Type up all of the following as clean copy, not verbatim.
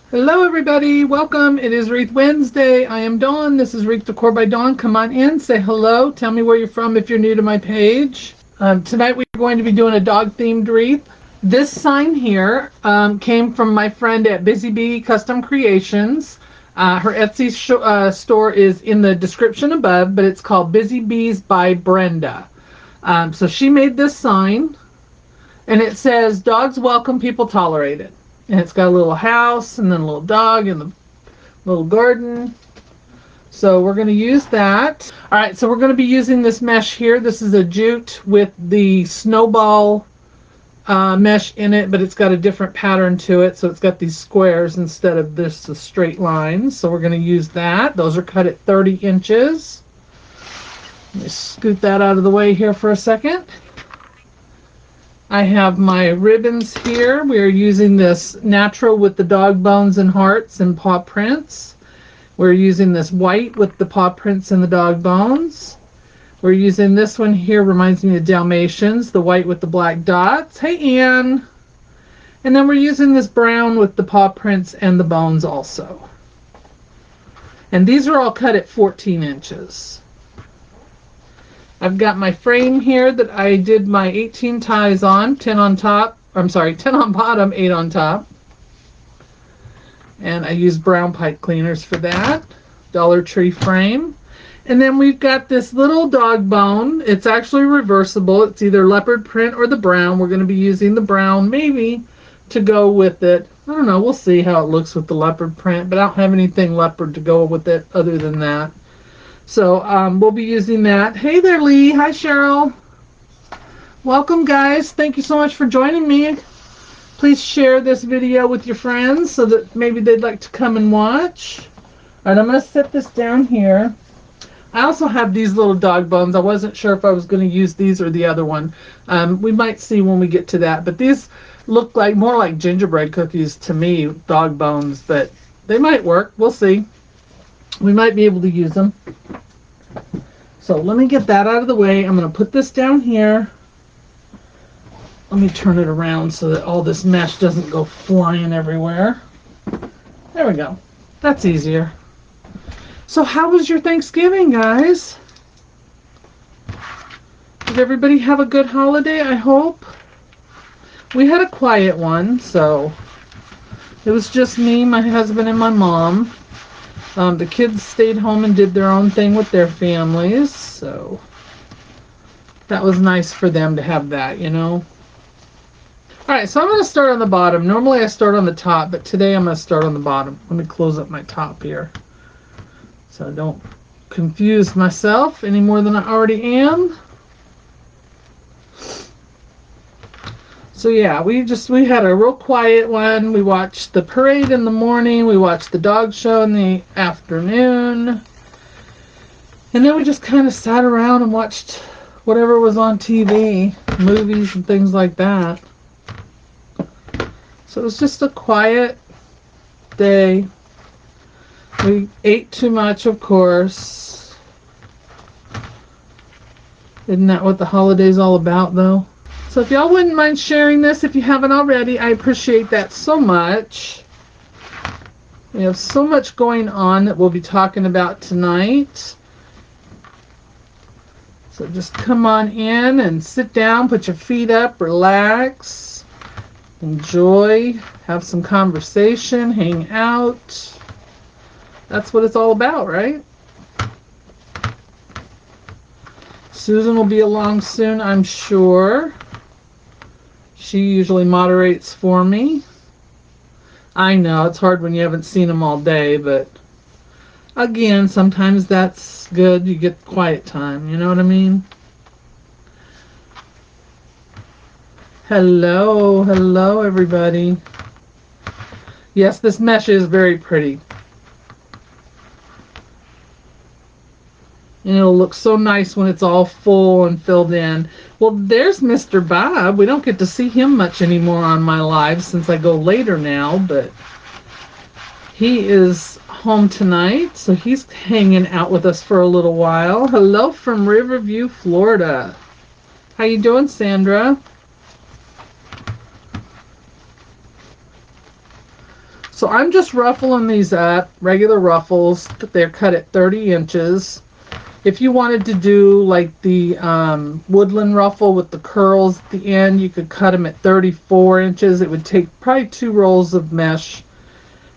Hello everybody, welcome. It is Wreath Wednesday. I am Dawn. This is Wreath Decor by Dawn. Come on in, say hello, tell me where you're from if you're new to my page. Tonight we're going to be doing a dog themed wreath. This sign here came from my friend at Busy Bee Custom Creations. Her Etsy store is in the description above, but it's called Busy Bees by Brenda. So she made this sign and it says, "Dogs welcome, people tolerated." And it's got a little house and then a little dog and the little garden. So we're going to use that. All right, so we're going to be using this mesh here. This is a jute with the Snowball mesh in it, but it's got a different pattern to it. So it's got these squares instead of this the straight lines. So we're going to use that. Those are cut at 30 inches. Let me scoot that out of the way here for a second. I have my ribbons here. We are using this natural with the dog bones and hearts and paw prints. We're using this white with the paw prints and the dog bones. We're using this one here, reminds me of Dalmatians, the white with the black dots. Hey, Ann. And then we're using this brown with the paw prints and the bones also. And these are all cut at 14 inches. I've got my frame here that I did my 18 ties on, 10 on top, I'm sorry, 10 on bottom, 8 on top. And I use brown pipe cleaners for that. Dollar Tree frame. And then we've got this little dog bone. It's actually reversible. It's either leopard print or the brown. We're going to be using the brown maybe to go with it. I don't know, we'll see how it looks with the leopard print, but I don't have anything leopard to go with it other than that. So we'll be using that. Hey there, Lee. Hi, Cheryl. Welcome, guys. Thank you so much for joining me. Please share this video with your friends so that maybe they'd like to come and watch. All right, I'm going to set this down here. I also have these little dog bones. I wasn't sure if I was going to use these or the other one. We might see when we get to that. But these look like more like gingerbread cookies to me, dog bones. But they might work. We'll see. We might be able to use them. So let me get that out of the way. I'm going to put this down here. Let me turn it around so that all this mesh doesn't go flying everywhere. There we go. That's easier. So how was your Thanksgiving, guys? Did everybody have a good holiday, I hope? We had a quiet one, so it was just me, my husband, and my mom. The kids stayed home and did their own thing with their families, so that was nice for them to have that, you know. Alright, so I'm going to start on the bottom. Normally I start on the top, but today I'm going to start on the bottom. Let me close up my top here so I don't confuse myself any more than I already am. So yeah, we had a real quiet one. We watched the parade in the morning. We watched the dog show in the afternoon. And then we just kind of sat around and watched whatever was on TV, movies and things like that. So it was just a quiet day. We ate too much, of course. Isn't that what the holiday's all about, though? So if y'all wouldn't mind sharing this, if you haven't already, I appreciate that so much. We have so much going on that we'll be talking about tonight. So just come on in and sit down, put your feet up, relax, enjoy, have some conversation, hang out. That's what it's all about, right? Susan will be along soon, I'm sure. She usually moderates for me. I know, it's hard when you haven't seen them all day, but again, sometimes that's good. You get quiet time, you know what I mean? Hello, hello everybody. Yes, this mesh is very pretty. And it'll look so nice when it's all full and filled in. Well, there's Mr. Bob. We don't get to see him much anymore on my live since I go later now, but he is home tonight, so he's hanging out with us for a little while. Hello from Riverview, Florida. How you doing, Sandra? So I'm just ruffling these up, regular ruffles. They're cut at 30 inches. If you wanted to do like the woodland ruffle with the curls at the end, you could cut them at 34 inches. It would take probably 2 rolls of mesh.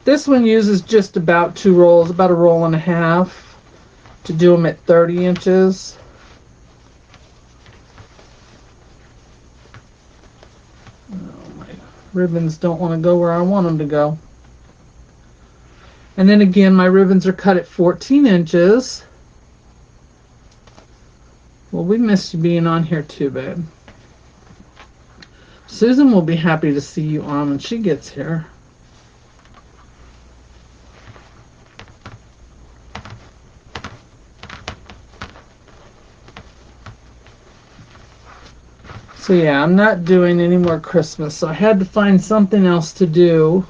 This one uses just about 2 rolls, about a roll and a half to do them at 30 inches. Oh, my ribbons don't want to go where I want them to go. And then again, my ribbons are cut at 14 inches. Well, we missed you being on here too, babe. Susan will be happy to see you on when she gets here. So yeah, I'm not doing any more Christmas, so I had to find something else to do.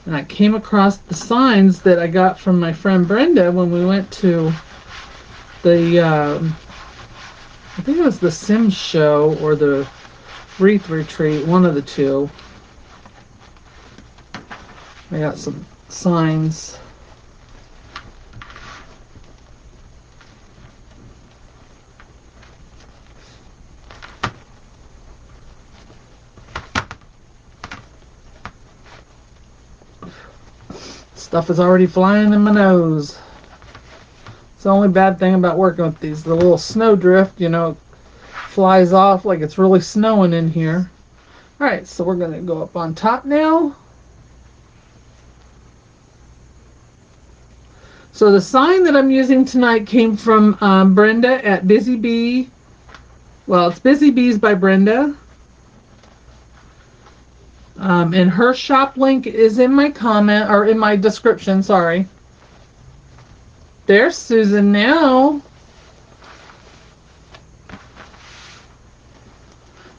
And I came across the signs that I got from my friend Brenda when we went to the I think it was the Sims show or the Wreath retreat, one of the two. I got some signs. Stuff is already flying in my nose. It's the only bad thing about working with these. The little snow drift, you know, flies off like it's really snowing in here. Alright, so we're going to go up on top now. So the sign that I'm using tonight came from Brenda at Busy Bee. Well, it's Busy Bees by Brenda. And her shop link is in my comment, or in my description, sorry. There's Susan now.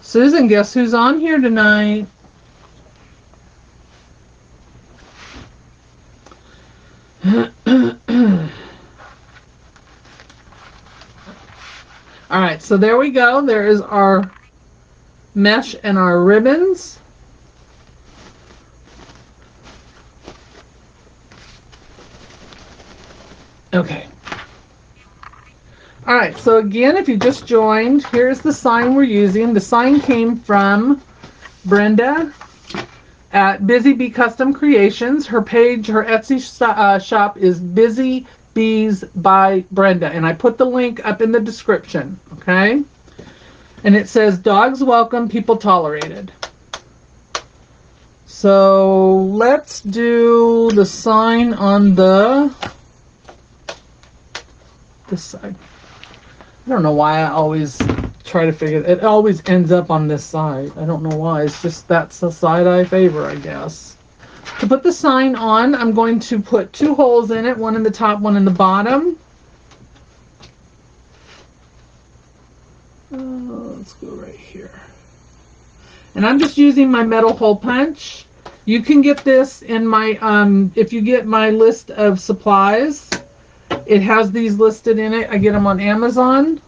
Susan, guess who's on here tonight? Alright, so there we go. There is our mesh and our ribbons. Okay. Alright, so again, if you just joined, here's the sign we're using. The sign came from Brenda at Busy Bee Custom Creations. Her page, her Etsy shop is Busy Bees by Brenda. And I put the link up in the description, okay? And it says, dogs welcome, people tolerated. So let's do the sign on this side. I don't know why I always try to figure it. Always ends up on this side. I don't know why. It's just that's the side I favor, I guess. To put the sign on, I'm going to put 2 holes in it, one in the top, one in the bottom. Let's go right here. And I'm just using my metal hole punch. You can get this in my if you get my list of supplies. It has these listed in it. I get them on Amazon.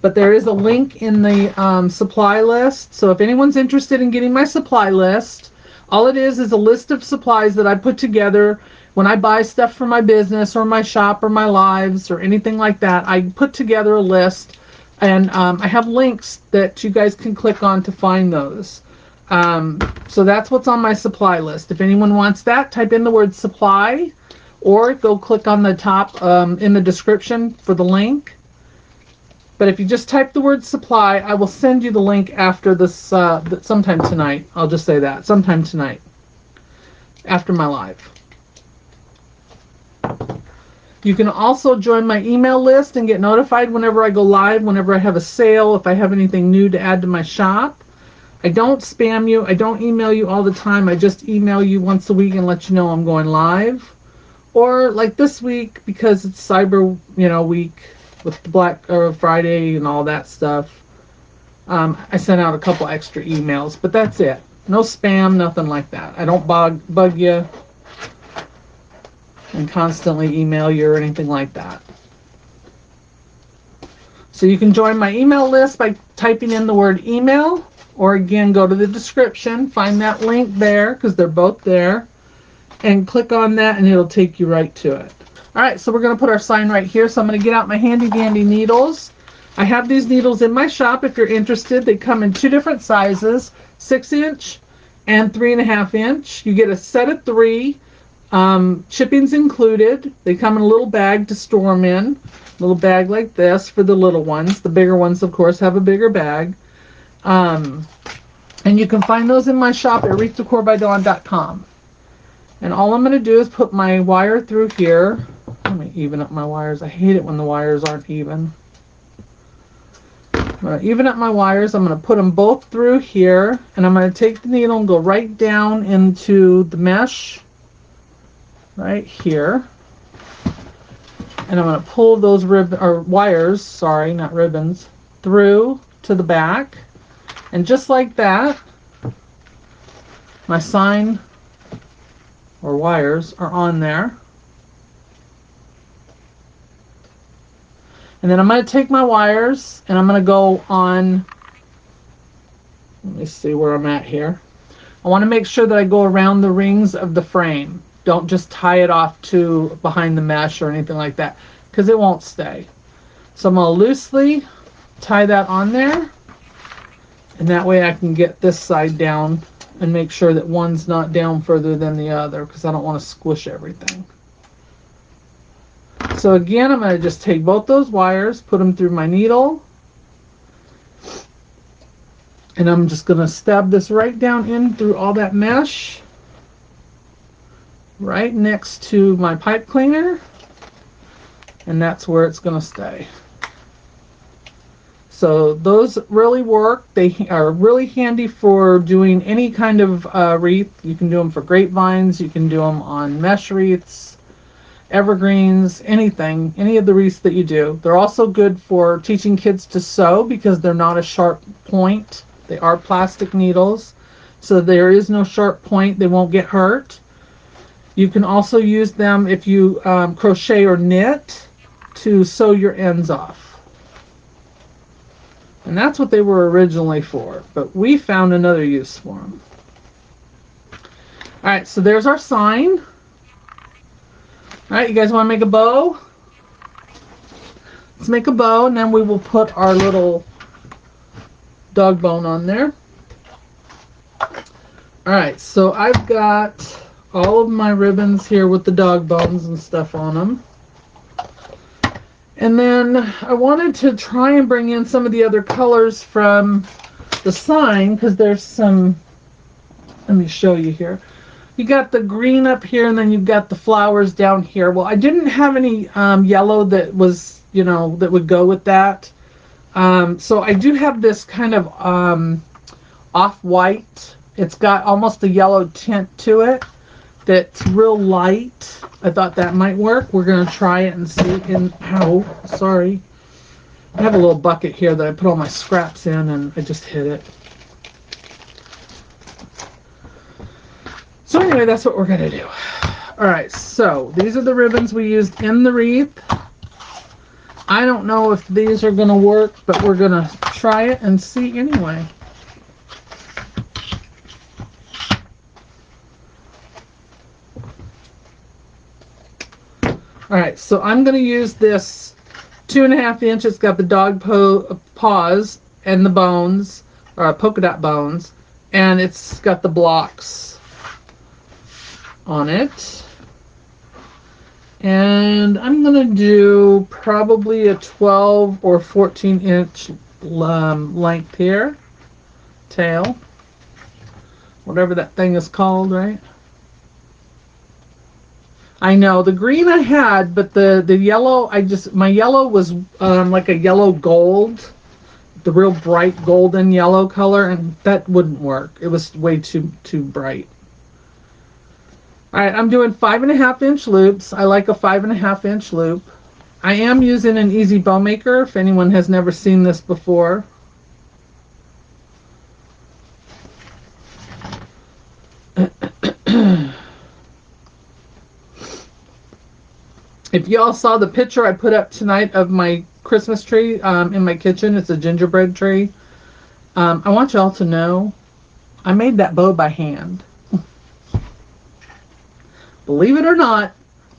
But there is a link in the supply list. So if anyone's interested in getting my supply list, all it is a list of supplies that I put together when I buy stuff for my business or my shop or my lives or anything like that. I put together a list, and I have links that you guys can click on to find those. So that's what's on my supply list. If anyone wants that, type in the word supply, or go click on the top in the description for the link. But if you just type the word supply, I will send you the link after this, sometime tonight. I'll just say that, sometime tonight, after my live. You can also join my email list and get notified whenever I go live, whenever I have a sale, if I have anything new to add to my shop. I don't spam you. I don't email you all the time. I just email you once a week and let you know I'm going live. Or like this week, because it's Cyber, week with the Black Friday and all that stuff. I sent out a couple extra emails, but that's it. No spam, nothing like that. I don't bug you and constantly email you or anything like that. So you can join my email list by typing in the word email, or again, go to the description, find that link there, because they're both there. and click on that and it'll take you right to it. All right, so we're going to put our sign right here. So I'm going to get out my handy dandy needles. I have these needles in my shop if you're interested. They come in 2 different sizes, 6-inch and 3.5-inch. You get a set of 3. Shipping's included. They come in a little bag to store them in. A little bag like this for the little ones. The bigger ones, of course, have a bigger bag. And you can find those in my shop at wreathdecorbydon.com. And all I'm going to do is put my wire through here. Let me even up my wires. I hate it when the wires aren't even. I'm going to even up my wires. I'm going to put them both through here. And I'm going to take the needle and go right down into the mesh. Right here. And I'm going to pull those wires, sorry, not ribbons, through to the back. And just like that, my sign or wires are on there. And then I'm going to take my wires and I'm going to go on, let me see where I'm at here. I want to make sure that I go around the rings of the frame. Don't just tie it off to behind the mesh or anything like that, because it won't stay. So I'm going to loosely tie that on there, and that way I can get this side down and make sure that one's not down further than the other, because I don't want to squish everything. So again, I'm going to just take both those wires, put them through my needle, and I'm just going to stab this right down in through all that mesh, right next to my pipe cleaner, and that's where it's going to stay. So those really work. They are really handy for doing any kind of wreath. You can do them for grapevines, you can do them on mesh wreaths, evergreens, anything, any of the wreaths that you do. They're also good for teaching kids to sew because they're not a sharp point. They are plastic needles, so there is no sharp point. They won't get hurt. You can also use them if you crochet or knit to sew your ends off. And that's what they were originally for, but we found another use for them. Alright, so there's our sign. Alright, you guys want to make a bow? Let's make a bow, and then we will put our little dog bone on there. Alright, so I've got all of my ribbons here with the dog bones and stuff on them. And then I wanted to try and bring in some of the other colors from the sign, because there's some, let me show you here. You got the green up here, and then you've got the flowers down here. Well, I didn't have any yellow that was, you know, that would go with that. So I do have this kind of off-white. It's got almost a yellow tint to it that's real light. I thought that might work. We're going to try it and see. And ow, sorry. I have a little bucket here that I put all my scraps in, and I just hit it. So anyway, that's what we're going to do. Alright, so these are the ribbons we used in the wreath. I don't know if these are going to work, but we're going to try it and see anyway. Alright, so I'm going to use this 2.5 inch. It's got the dog paws and the bones, or polka dot bones, and it's got the blocks on it. And I'm going to do probably a 12 or 14 inch length here. Tail. Whatever that thing is called, right? I know the green I had, but the yellow, my yellow was like a yellow gold, the real bright golden yellow color, and that wouldn't work. It was way too bright. All right, I'm doing 5.5 inch loops. I like a 5.5 inch loop. I am using an easy bow maker if anyone has never seen this before. If y'all saw the picture I put up tonight of my Christmas tree in my kitchen, it's a gingerbread tree. I want y'all to know I made that bow by hand. Believe it or not,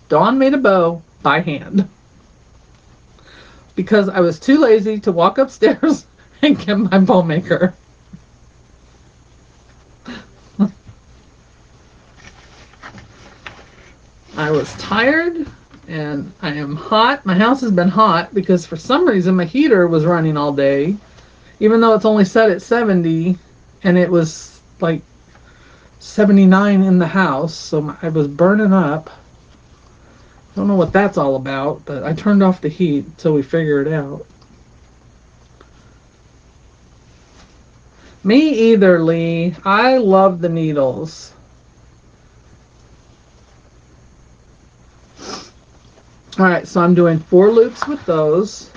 Dawn made a bow by hand because I was too lazy to walk upstairs and get my bow maker. I was tired and I am hot. My house has been hot because for some reason my heater was running all day, even though it's only set at 70, and it was like 79 in the house, so I was burning up. Don't know what that's all about, but I turned off the heat until we figure it out. Me either, Lee. I love the needles. All right, so I'm doing 4 loops with those.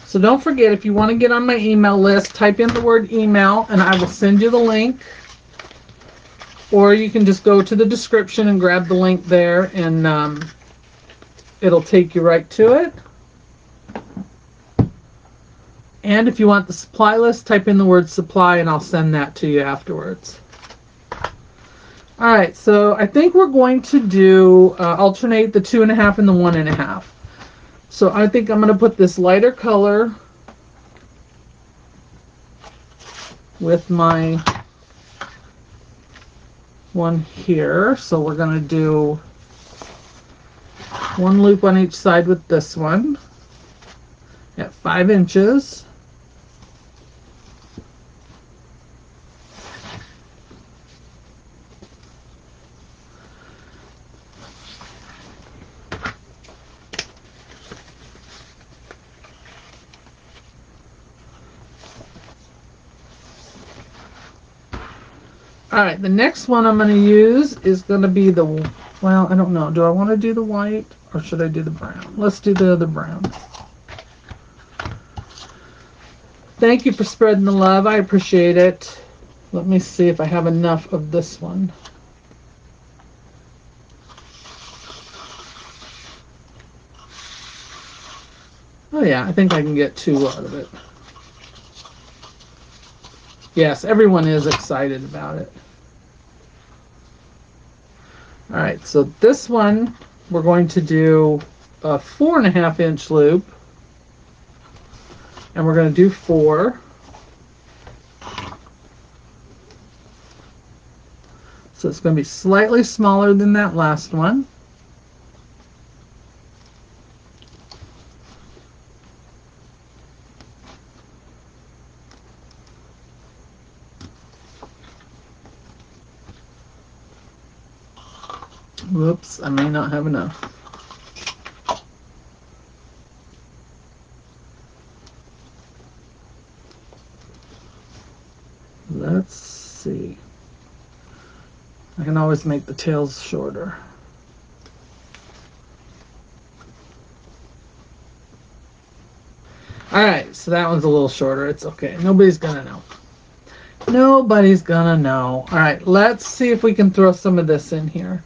So don't forget, if you want to get on my email list, type in the word email and I will send you the link. Or you can just go to the description and grab the link there and it'll take you right to it. And if you want the supply list, type in the word supply and I'll send that to you afterwards. Alright, so I think we're going to do alternate the 2.5 and the 1.5. So I think I'm going to put this lighter color with my one here. So we're going to do 1 loop on each side with this one at 5 inches. Alright, the next one I'm going to use is going to be the, well, I don't know. Do I want to do the white or should I do the brown? Let's do the other brown. Thank you for spreading the love. I appreciate it. Let me see if I have enough of this one. Oh yeah, I think I can get 2 out of it. Yes, everyone is excited about it. Alright, so this one we're going to do a 4.5 inch loop. And we're going to do 4. So it's going to be slightly smaller than that last one. Whoops, I may not have enough. Let's see. I can always make the tails shorter. Alright, so that one's a little shorter. It's okay. Nobody's gonna know. Nobody's gonna know. Alright, let's see if we can throw some of this in here.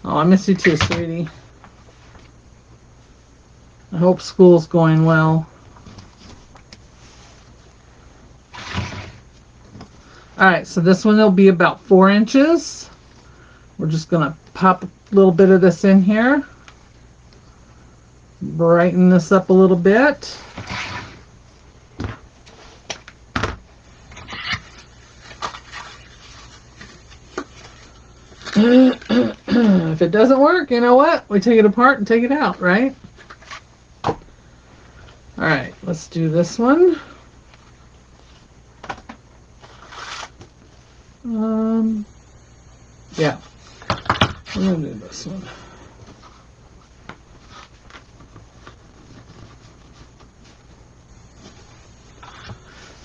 Oh, I miss you too, sweetie. I hope school's going well. Alright, so this one will be about 4 inches. We're just going to pop a little bit of this in here. Brighten this up a little bit. If it doesn't work, you know what? We take it apart and take it out, right? Alright, let's do this one. Yeah, I'm going to do this one.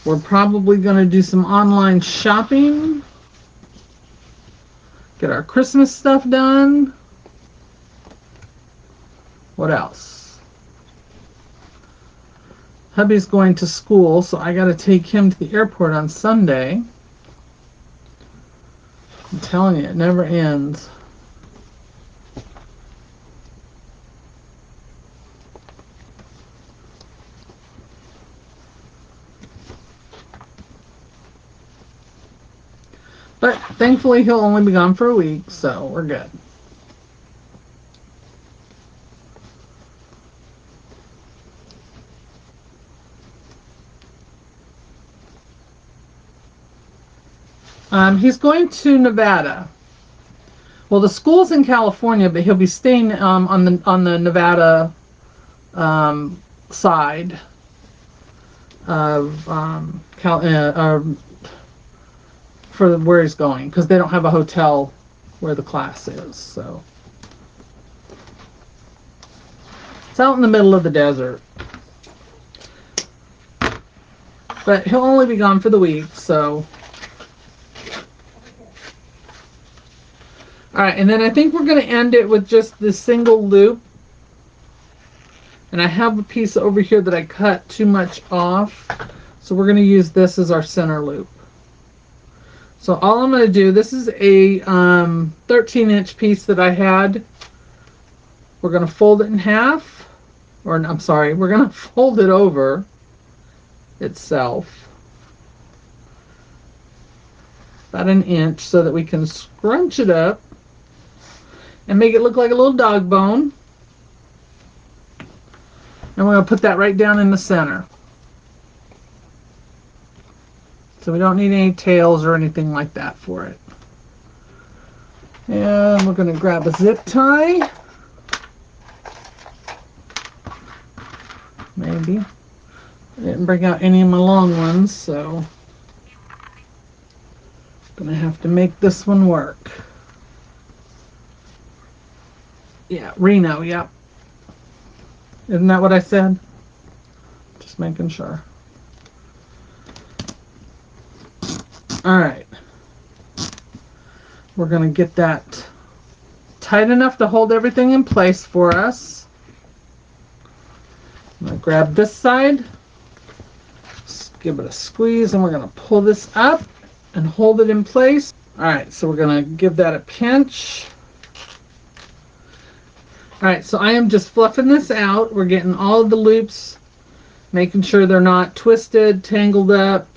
We're probably going to do some online shopping. Get our Christmas stuff done. What else? Hubby's going to school, so I got to take him to the airport on Sunday. I'm telling you, it never ends. But thankfully he'll only be gone for a week, so we're good. He's going to Nevada. Well, the school's in California, but he'll be staying on the Nevada side of for where he's going, because they don't have a hotel where the class is. So it's out in the middle of the desert, but he'll only be gone for the week. So all right, and then I think we're going to end it with just this single loop. And I have a piece over here that I cut too much off, so we're going to use this as our center loop. So all I'm going to do, this is a 13-inch piece that I had. We're going to fold it in half, or I'm sorry, we're going to fold it over itself about an inch so that we can scrunch it up and make it look like a little dog bone. And we're going to put that right down in the center. So we don't need any tails or anything like that for it. And we're going to grab a zip tie. Maybe. I didn't bring out any of my long ones, so I'm going to have to make this one work. Yeah, Reno, yep. Isn't that what I said? Just making sure. All right. We're going to get that tight enough to hold everything in place for us. I'm going to grab this side, just give it a squeeze, and we're going to pull this up and hold it in place. All right, so we're going to give that a pinch. All right, so I am just fluffing this out. We're getting all of the loops, making sure they're not twisted, tangled up.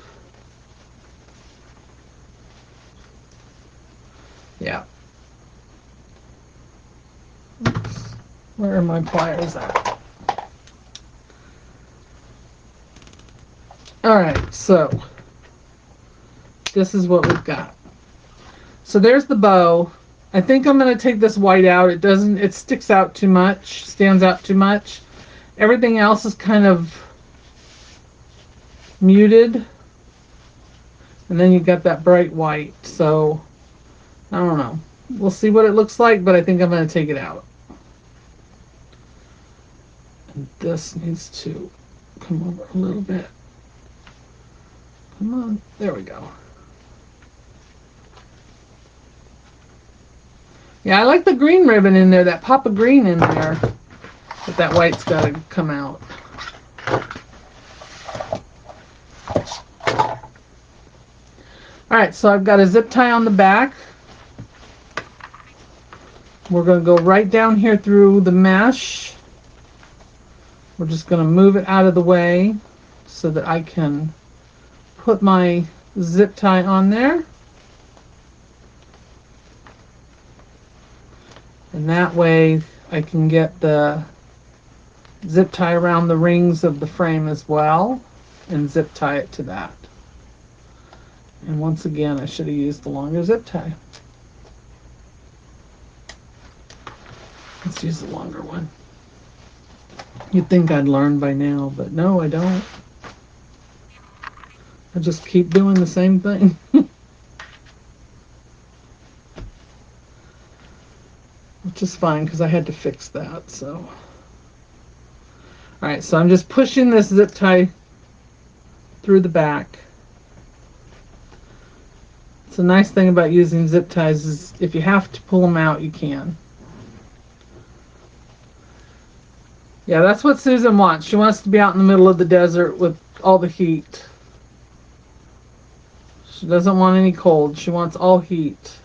Yeah. Oops. Where are my pliers at? All right, so this is what we've got. So there's the bow. I think I'm going to take this white out. It sticks out too much, stands out too much. Everything else is kind of muted. And then you've got that bright white. So, I don't know. We'll see what it looks like, but I think I'm going to take it out. And this needs to come over a little bit. Come on. There we go. Yeah, I like the green ribbon in there, that pop of green in there. But that white's got to come out. Alright, so I've got a zip tie on the back. We're going to go right down here through the mesh. We're just going to move it out of the way so that I can put my zip tie on there. And that way I can get the zip tie around the rings of the frame as well and zip tie it to that. And once again, I should have used the longer zip tie. Let's use the longer one. You'd think I'd learn by now, but no, I don't. I just keep doing the same thing. Which is fine because I had to fix that, so. Alright, so I'm just pushing this zip tie through the back. It's a nice thing about using zip ties is if you have to pull them out, you can. Yeah, that's what Susan wants. She wants to be out in the middle of the desert with all the heat. She doesn't want any cold. She wants all heat.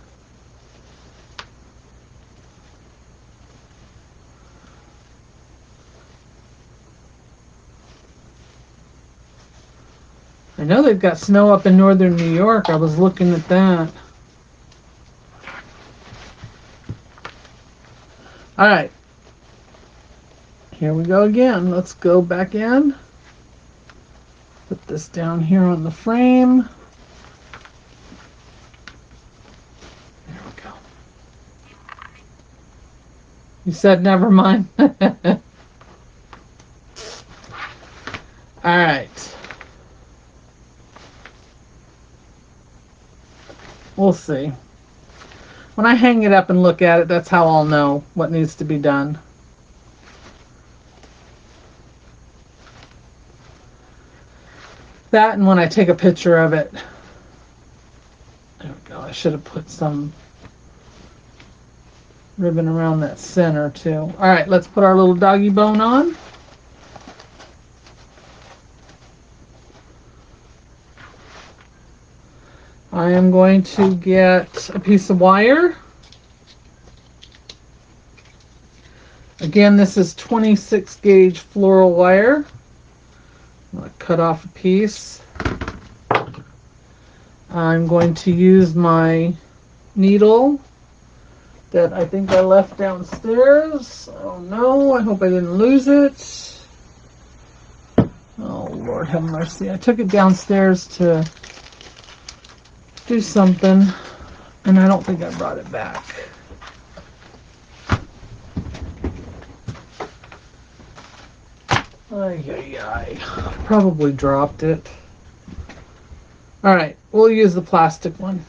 I know they've got snow up in northern New York. I was looking at that. All right. Here we go again. Let's go back in. Put this down here on the frame. There we go. You said never mind. All right. We'll see. When I hang it up and look at it, that's how I'll know what needs to be done. That, and when I take a picture of it. There we go. I should have put some ribbon around that center too. All right, let's put our little doggy bone on. I am going to get a piece of wire. Again, this is 26 gauge floral wire. I'm going to cut off a piece. I'm going to use my needle that I think I left downstairs. Oh no, I hope I didn't lose it. Oh Lord have mercy. I took it downstairs to do something, and I don't think I brought it back. Ay. Probably dropped it. Alright, we'll use the plastic one.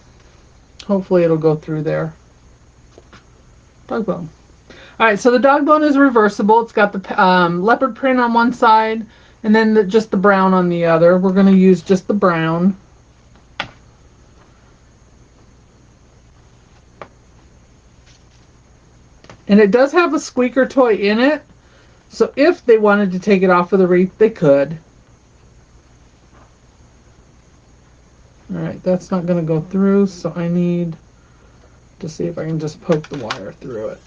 Hopefully it'll go through there. Dog bone. Alright, so the dog bone is reversible. It's got the leopard print on one side, and then just the brown on the other. We're going to use just the brown. And it does have a squeaker toy in it, so if they wanted to take it off of the wreath, they could. Alright, that's not going to go through, so I need to see if I can just poke the wire through it.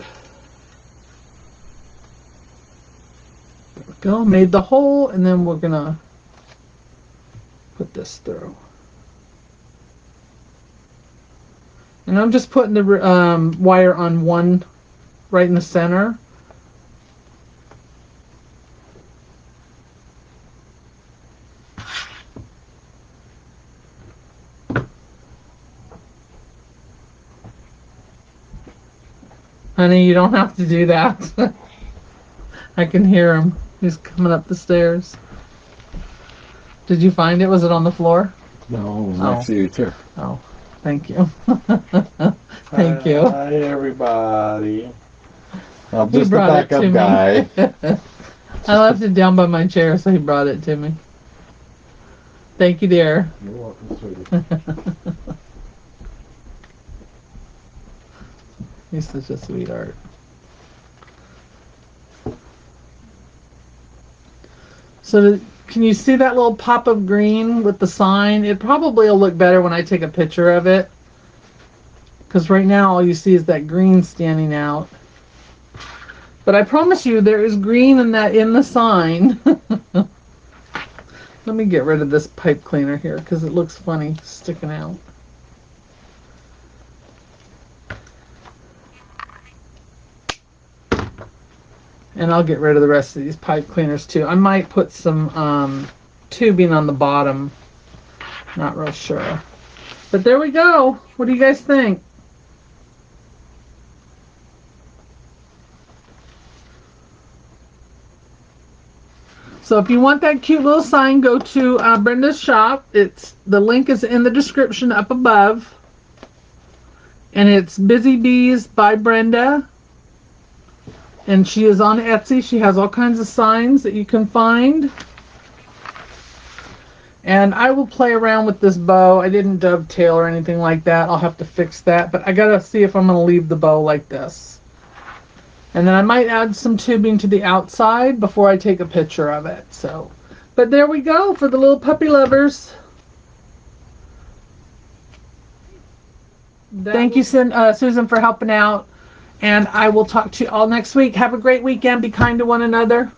There we go, made the hole, and then we're going to put this through. And I'm just putting the wire on one right in the center. Honey, you don't have to do that. I can hear him. He's coming up the stairs. Did you find it? Was it on the floor? No, it was next to your chair. Oh, thank you. Thank you. Hi, everybody. I'm He just the brought it to backup me. guy. I left it down by my chair, so he brought it to me. Thank you, dear. You're welcome, sweetie. He's such a sweetheart. So can you see that little pop of green with the sign? It probably will look better when I take a picture of it, because right now all you see is that green standing out. But I promise you there is green in the sign. Let me get rid of this pipe cleaner here because it looks funny sticking out. And I'll get rid of the rest of these pipe cleaners too. I might put some tubing on the bottom. Not real sure. But there we go. What do you guys think? So if you want that cute little sign, go to Brenda's shop. The link is in the description up above. And it's Busy Bees by Brenda. And she is on Etsy. She has all kinds of signs that you can find. And I will play around with this bow. I didn't dovetail or anything like that. I'll have to fix that. But I gotta see if I'm gonna leave the bow like this. And then I might add some tubing to the outside before I take a picture of it. So, but there we go for the little puppy lovers. Thank you, Susan, for helping out. And I will talk to you all next week. Have a great weekend. Be kind to one another.